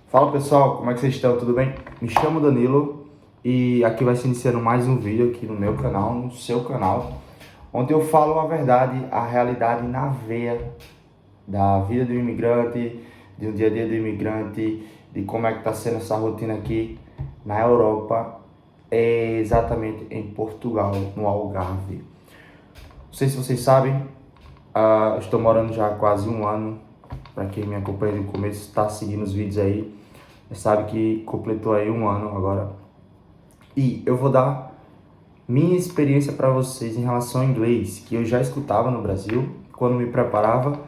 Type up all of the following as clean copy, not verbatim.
Fala pessoal, como é que vocês estão? Tudo bem? Me chamo Danilo e aqui vai se iniciando mais um vídeo aqui no meu canal, no seu canal, onde eu falo a verdade, a realidade na veia da vida do imigrante, de um dia a dia do imigrante, de como é que está sendo essa rotina aqui na Europa, exatamente em Portugal, no Algarve. Não sei se vocês sabem, eu estou morando já há quase um ano. Para quem me acompanha no começo, está seguindo os vídeos aí, sabe que completou aí um ano agora. E eu vou dar minha experiência para vocês em relação ao inglês, que eu já escutava no Brasil, quando me preparava,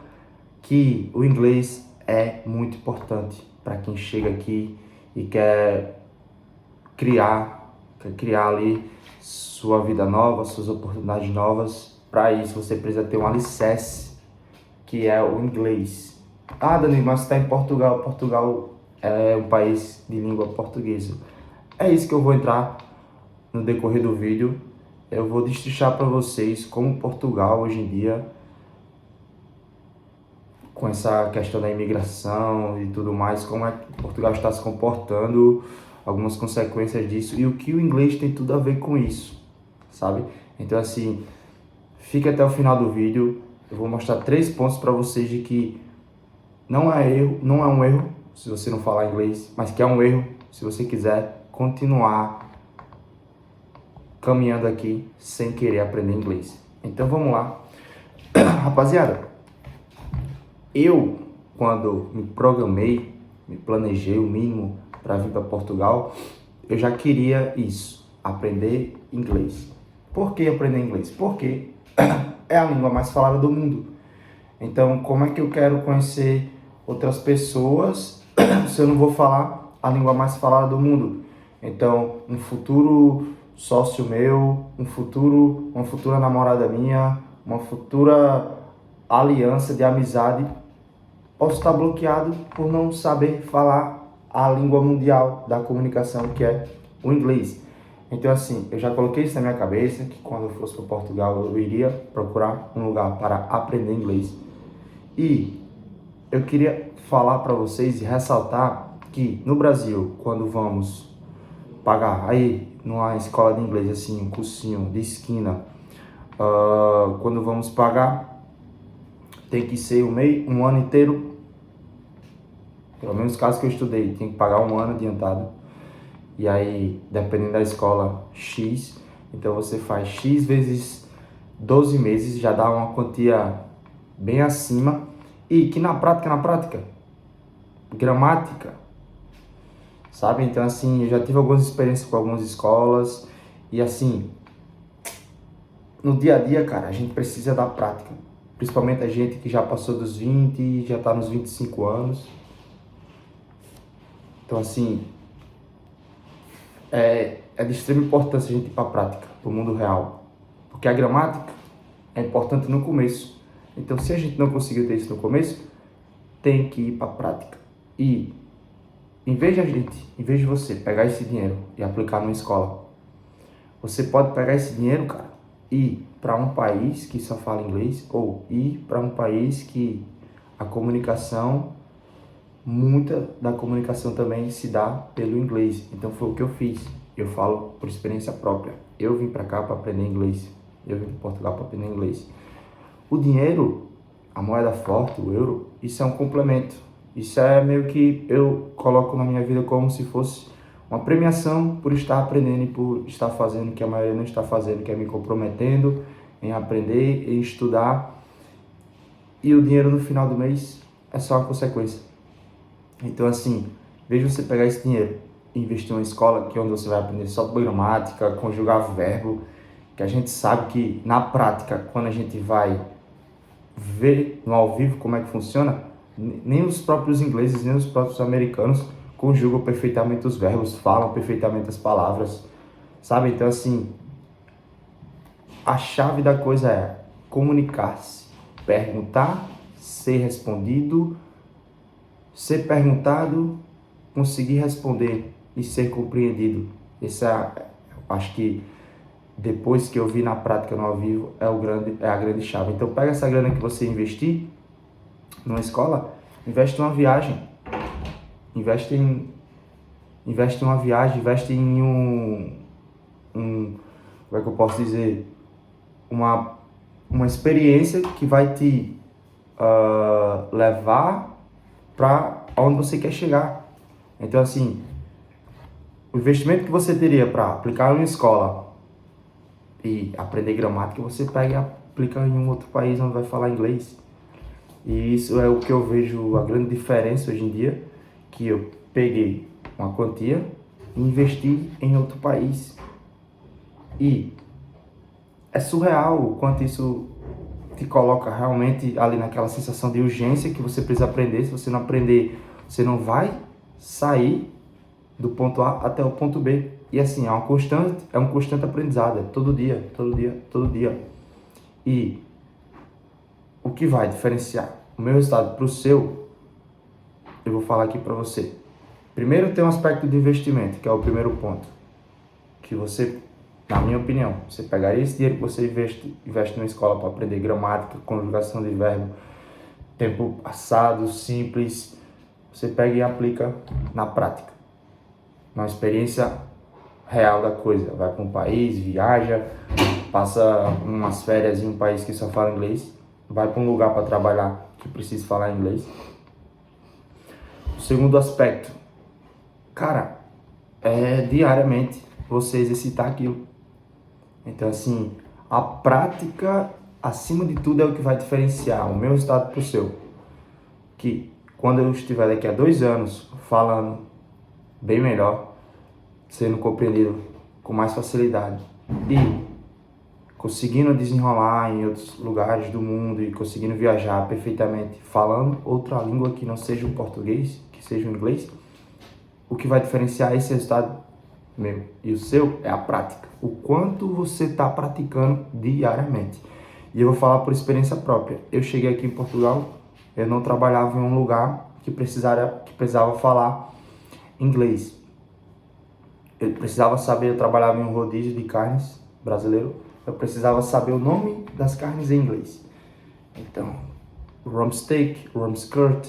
que o inglês é muito importante para quem chega aqui e quer criar ali sua vida nova, suas oportunidades novas. Para isso você precisa ter um alicerce, que é o inglês. Ah, Dani, mas você está em Portugal. Portugal é um país de língua portuguesa. É isso que eu vou entrar no decorrer do vídeo. Eu vou destrinchar para vocês como Portugal hoje em dia, com essa questão da imigração e tudo mais, como é que Portugal está se comportando, algumas consequências disso e o que o inglês tem tudo a ver com isso, sabe? Então assim, fique até o final do vídeo. Eu vou mostrar 3 pontos para vocês de que não é um erro se você não falar inglês, mas que é um erro se você quiser continuar caminhando aqui sem querer aprender inglês. Então vamos lá. Rapaziada, eu quando me programei, me planejei o mínimo para vir para Portugal, eu já queria isso, aprender inglês. Por que aprender inglês? Porque é a língua mais falada do mundo. Então, como é que eu quero conhecer outras pessoas se eu não vou falar a língua mais falada do mundo? Então, um futuro sócio meu, uma futura namorada minha, uma futura aliança de amizade, posso estar bloqueado por não saber falar a língua mundial da comunicação, que é o inglês. Então assim, eu já coloquei isso na minha cabeça, que quando eu fosse para Portugal eu iria procurar um lugar para aprender inglês. E eu queria falar para vocês e ressaltar que no Brasil, quando vamos pagar aí numa escola de inglês, assim, um cursinho de esquina, quando vamos pagar, tem que ser um ano inteiro, pelo menos os casos que eu estudei, tem que pagar um ano adiantado. E aí, dependendo da escola, X, então você faz X vezes 12 meses, já dá uma quantia bem acima. E que na prática, gramática, sabe? Então assim, eu já tive algumas experiências com algumas escolas e assim, no dia a dia, cara, a gente precisa da prática. Principalmente a gente que já passou dos 20, já tá nos 25 anos. Então assim, é de extrema importância a gente ir para a prática, para o mundo real. Porque a gramática é importante no começo. Então, se a gente não conseguiu ter isso no começo, tem que ir para a prática. E, em vez de você pegar esse dinheiro e aplicar numa escola, você pode pegar esse dinheiro, cara, e ir para um país que só fala inglês, ou ir para um país que a comunicação, muita da comunicação também se dá pelo inglês. Então foi o que eu fiz. Eu falo por experiência própria. Eu vim para cá para aprender inglês. Eu vim para Portugal para aprender inglês. O dinheiro, a moeda forte, o euro, isso é um complemento. Isso é meio que eu coloco na minha vida como se fosse uma premiação por estar aprendendo e por estar fazendo o que a maioria não está fazendo, que é me comprometendo em aprender, em estudar. E o dinheiro no final do mês é só uma consequência. Então assim, veja você pegar esse dinheiro e investir em uma escola que é onde você vai aprender só gramática, conjugar verbo, que a gente sabe que na prática, quando a gente vai ver no ao vivo como é que funciona, nem os próprios ingleses, nem os próprios americanos conjugam perfeitamente os verbos, falam perfeitamente as palavras, sabe? Então assim, a chave da coisa é comunicar-se, perguntar, ser respondido, ser perguntado, conseguir responder e ser compreendido. Essa, acho que depois que eu vi na prática no ao vivo, é a grande chave. Então pega essa grana que você investir numa escola, investe numa viagem. investe em uma viagem, investe em como é que eu posso dizer, uma experiência que vai te levar para onde você quer chegar. Então, assim, o investimento que você teria para aplicar em uma escola e aprender gramática, você pega e aplica em um outro país onde vai falar inglês. E isso é o que eu vejo a grande diferença hoje em dia, que eu peguei uma quantia e investi em outro país. E é surreal o quanto isso te coloca realmente ali naquela sensação de urgência que você precisa aprender. Se você não aprender, você não vai sair do ponto A até o ponto B. E assim, é um constante aprendizado, é todo dia, todo dia, todo dia. E o que vai diferenciar o meu resultado para o seu, eu vou falar aqui para você. Primeiro tem um aspecto de investimento, que é o primeiro ponto. Que você, na minha opinião, você pegaria esse dinheiro que você investe na escola para aprender gramática, conjugação de verbo, tempo passado, simples, você pega e aplica na prática, na experiência real da coisa. Vai para um país, viaja, passa umas férias em um país que só fala inglês, vai para um lugar para trabalhar que precisa falar inglês. O segundo aspecto, cara, é diariamente você exercitar aquilo. Então, assim, a prática, acima de tudo, é o que vai diferenciar o meu resultado para o seu. Que quando eu estiver daqui a 2 anos falando bem melhor, sendo compreendido com mais facilidade e conseguindo desenrolar em outros lugares do mundo e conseguindo viajar perfeitamente, falando outra língua que não seja o português, que seja o inglês, o que vai diferenciar esse resultado meu e o seu é a prática. O quanto você está praticando diariamente. E eu vou falar por experiência própria. Eu cheguei aqui em Portugal, eu não trabalhava em um lugar que precisava falar inglês. Eu precisava saber, eu trabalhava em um rodízio de carnes brasileiro, eu precisava saber o nome das carnes em inglês. Então, rump steak, rump skirt,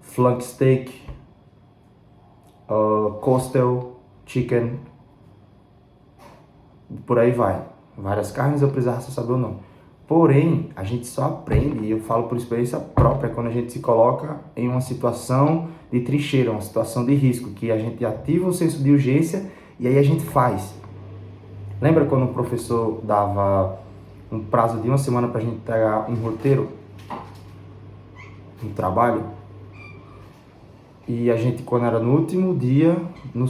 flank steak, coastal, chicken, por aí vai. Várias carnes eu precisava saber o nome. Porém, a gente só aprende, e eu falo por experiência própria, quando a gente se coloca em uma situação de trincheira, uma situação de risco, que a gente ativa o senso de urgência e aí a gente faz. Lembra quando o professor dava um prazo de 1 semana para a gente pegar um roteiro, um trabalho? E a gente, quando era no último dia, no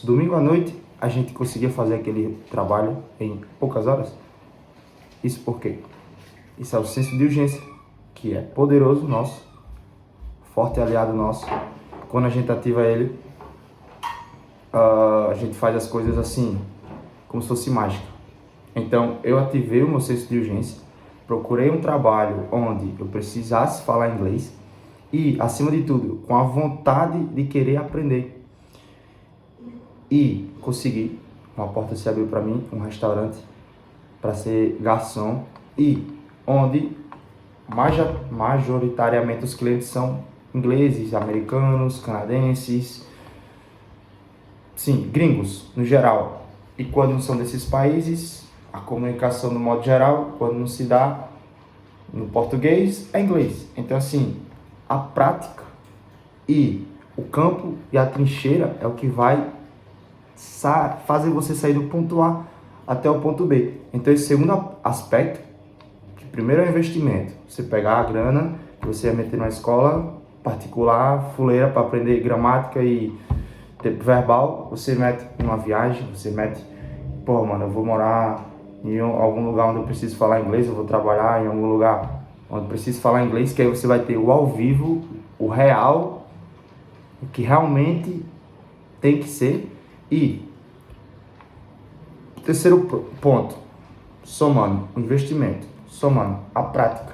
domingo à noite, a gente conseguia fazer aquele trabalho em poucas horas? Isso por quê? Isso é o senso de urgência, que é poderoso nosso, forte aliado nosso. Quando a gente ativa ele, a gente faz as coisas assim, como se fosse mágica. Então, eu ativei o meu senso de urgência, procurei um trabalho onde eu precisasse falar inglês e, acima de tudo, com a vontade de querer aprender. E consegui, uma porta se abriu para mim, um restaurante para ser garçom e onde majoritariamente os clientes são ingleses, americanos, canadenses, sim, gringos no geral. E quando não são desses países, a comunicação no modo geral, quando não se dá no português, é inglês. Então, assim, a prática e o campo e a trincheira é o que vai fazer você sair do ponto A até o ponto B. Então, esse segundo aspecto, que primeiro é o investimento, você pegar a grana que você vai meter numa escola particular, fuleira, para aprender gramática e tempo verbal, você mete numa viagem, você mete, pô, mano, eu vou morar em algum lugar onde eu preciso falar inglês, eu vou trabalhar em algum lugar onde eu preciso falar inglês, que aí você vai ter o ao vivo, o real, o que realmente tem que ser. E o terceiro ponto, somando o investimento, somando a prática,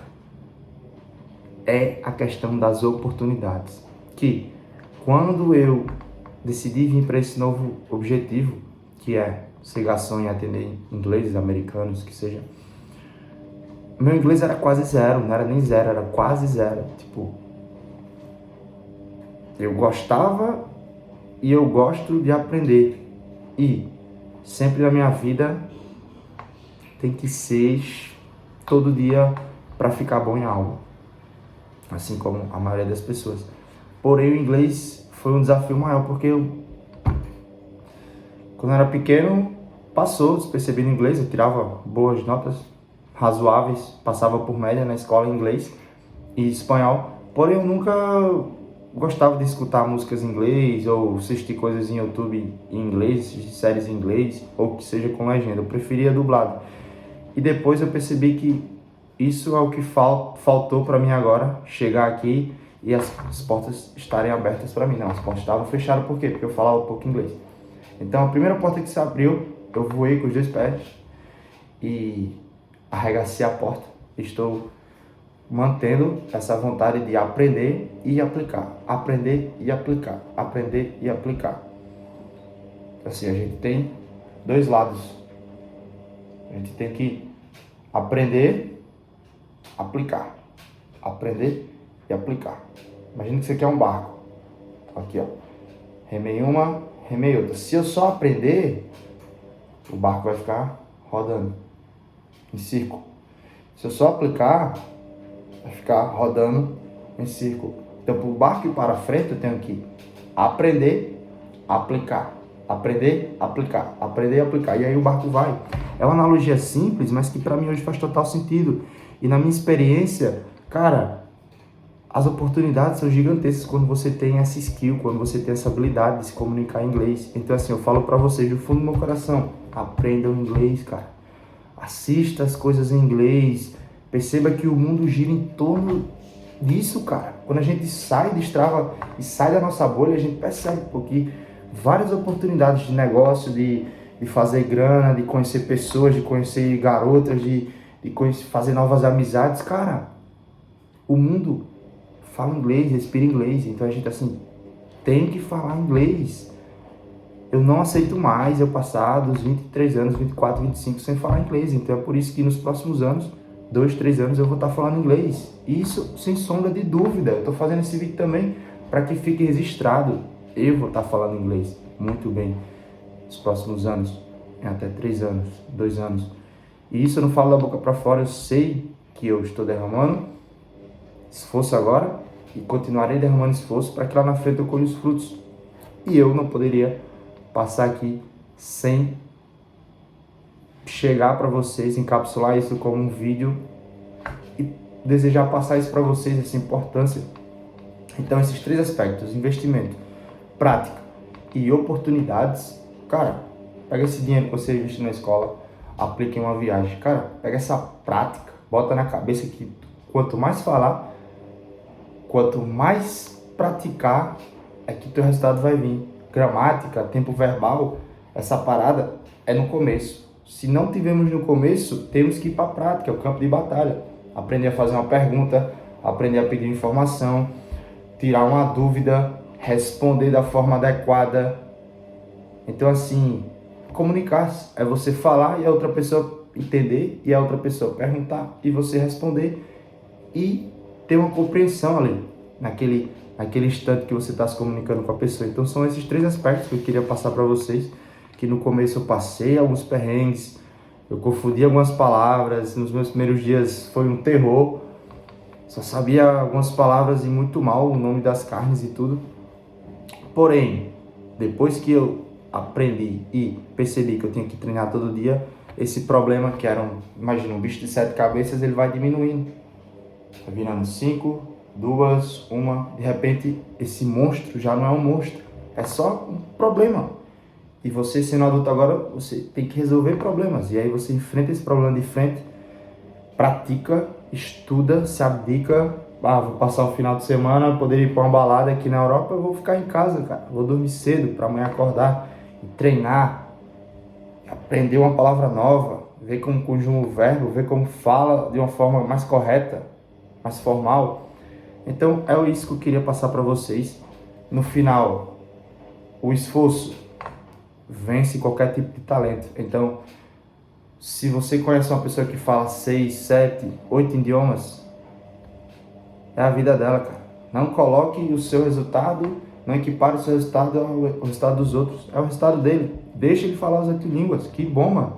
é a questão das oportunidades. Que quando eu decidi vir para esse novo objetivo, que é ser garçom e atender ingleses, americanos, que seja, meu inglês era quase zero, não era nem zero, era quase zero. Tipo, Eu gostava e eu gosto de aprender. E sempre na minha vida tem que ser todo dia para ficar bom em algo. Assim como a maioria das pessoas. Porém, o inglês foi um desafio maior, porque quando eu era pequeno, passou despercebido inglês, eu tirava boas notas, razoáveis, passava por média na escola em inglês e espanhol. Porém, eu nunca gostava de escutar músicas em inglês ou assistir coisas em YouTube em inglês, séries em inglês, ou que seja com legenda. Eu preferia dublado. E depois eu percebi que isso é o que faltou para mim agora, chegar aqui e as portas estarem abertas para mim. Não, as portas estavam fechadas, por quê? Porque eu falava pouco inglês. Então a primeira porta que se abriu, eu voei com os 2 pés e arregacei a porta. Estou mantendo essa vontade de aprender e aplicar. Aprender e aplicar. Aprender e aplicar. Assim, a gente tem 2 lados. A gente tem que aprender, aplicar. Aprender e aplicar. Imagina que você quer um barco. Aqui, ó. Remei uma, remei outra. Se eu só aprender, o barco vai ficar rodando em círculo. Se eu só aplicar, vai ficar rodando em círculo. Então, para o barco ir para frente, eu tenho que aprender, aplicar. Aprender, aplicar. Aprender e aplicar. E aí o barco vai. É uma analogia simples, mas que para mim hoje faz total sentido. E na minha experiência, cara, as oportunidades são gigantescas quando você tem essa skill, quando você tem essa habilidade de se comunicar em inglês. Então, assim, eu falo para vocês do fundo do meu coração, aprendam inglês, cara. Assista as coisas em inglês. Perceba que o mundo gira em torno disso, cara. Quando a gente sai, destrava e sai da nossa bolha, a gente percebe porque várias oportunidades de negócio, de fazer grana, de conhecer pessoas, de conhecer garotas, de fazer novas amizades. Cara, o mundo fala inglês, respira inglês. Então a gente, assim, tem que falar inglês. Eu não aceito mais eu passar dos 23 anos, 24, 25 sem falar inglês. Então é por isso que nos próximos anos, 2, 3 anos, eu vou estar falando inglês. Isso sem sombra de dúvida. Eu estou fazendo esse vídeo também para que fique registrado. Eu vou estar falando inglês muito bem nos próximos anos, em até 3 anos, 2 anos. E isso eu não falo da boca para fora, eu sei que eu estou derramando esforço agora e continuarei derramando esforço para que lá na frente eu colhe os frutos. E eu não poderia passar aqui sem chegar para vocês, encapsular isso como um vídeo e desejar passar isso para vocês, essa importância. Então, esses 3 aspectos, investimento, prática e oportunidades, cara, pega esse dinheiro que você investiu na escola, aplique em uma viagem. Cara, pega essa prática, bota na cabeça que quanto mais falar, quanto mais praticar, é que teu resultado vai vir. Gramática, tempo verbal, essa parada é no começo. Se não tivermos no começo, temos que ir para a prática, é o campo de batalha. Aprender a fazer uma pergunta, aprender a pedir informação, tirar uma dúvida, responder da forma adequada. Então, assim, comunicar-se é você falar e a outra pessoa entender, e a outra pessoa perguntar e você responder e ter uma compreensão ali, naquele instante que você está se comunicando com a pessoa. Então são esses 3 aspectos que eu queria passar para vocês, que no começo eu passei alguns perrengues, eu confundi algumas palavras, nos meus primeiros dias foi um terror, só sabia algumas palavras e muito mal o nome das carnes e tudo. Porém, depois que eu aprendi e percebi que eu tinha que treinar todo dia, esse problema que era imagina, um bicho de 7 cabeças, ele vai diminuindo. Vai virando 5, 2, 1. De repente, esse monstro já não é um monstro. É só um problema. E você, sendo adulto agora, você tem que resolver problemas. E aí você enfrenta esse problema de frente, pratica, estuda, se abdica. Vou passar o final de semana, poder ir para uma balada aqui na Europa, eu vou ficar em casa, cara. Vou dormir cedo para amanhã acordar e treinar. Aprender uma palavra nova, ver como conjuga o verbo, ver como fala de uma forma mais correta, mais formal. Então é isso que eu queria passar para vocês. No final, o esforço vence qualquer tipo de talento. Então, se você conhece uma pessoa que fala 6, 7, 8 idiomas, é a vida dela, cara. Não coloque o seu resultado Não equipare o seu resultado ao resultado dos outros. É o resultado dele. Deixa ele falar as 8 línguas. Que bom, mano.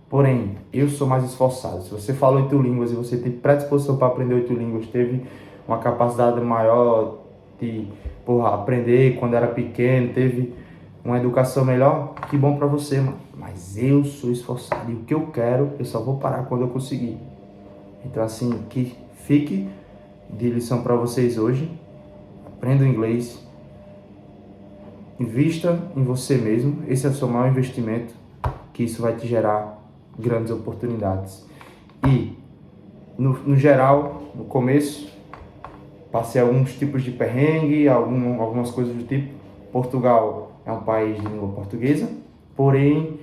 Porém, eu sou mais esforçado. Se você fala 8 línguas e você tem predisposição para aprender 8 línguas, teve uma capacidade maior de aprender quando era pequeno, teve uma educação melhor, que bom para você, mano. Mas eu sou esforçado e o que eu quero, eu só vou parar quando eu conseguir. Então, assim, que fique de lição para vocês hoje. Aprenda o inglês. Invista em você mesmo. Esse é o seu maior investimento, que isso vai te gerar grandes oportunidades. E, no geral, no começo, passei alguns tipos de perrengue, algumas coisas do tipo. Portugal é um país de língua portuguesa, porém,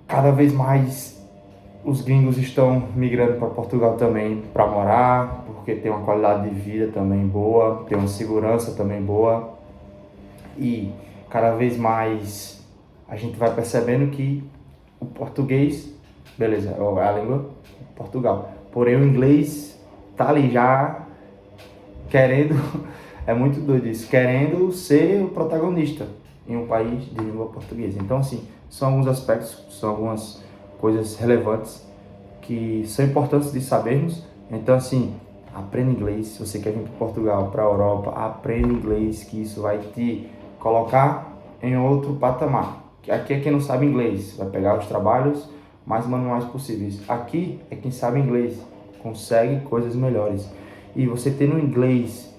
cada vez mais os gringos estão migrando para Portugal também para morar, porque tem uma qualidade de vida também boa, tem uma segurança também boa. E cada vez mais a gente vai percebendo que o português, beleza, é a língua de Portugal. Porém o inglês tá ali já querendo, é muito doido isso, querendo ser o protagonista em um país de língua portuguesa. Então assim, são alguns aspectos, são algumas coisas relevantes que são importantes de sabermos. Então assim, aprenda inglês. Se você quer vir para Portugal, para a Europa, aprenda inglês, que isso vai te colocar em outro patamar. Aqui é quem não sabe inglês, vai pegar os trabalhos mais manuais possíveis. Aqui é quem sabe inglês, consegue coisas melhores. E você tendo inglês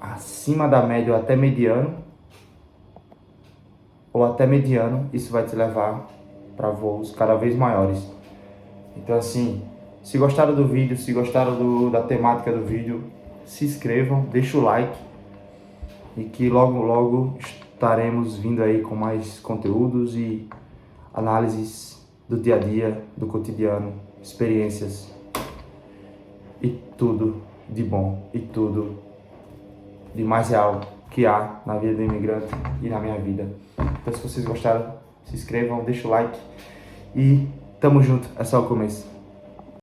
acima da média ou até mediano, isso vai te levar para voos cada vez maiores. Então assim, se gostaram do vídeo, se gostaram da temática do vídeo, se inscrevam, deixa o like e que logo estaremos vindo aí com mais conteúdos e análises do dia a dia, do cotidiano, experiências e tudo de bom e tudo de mais real que há na vida do imigrante e na minha vida. Então se vocês gostaram, se inscrevam, deixa o like e tamo junto, é só o começo.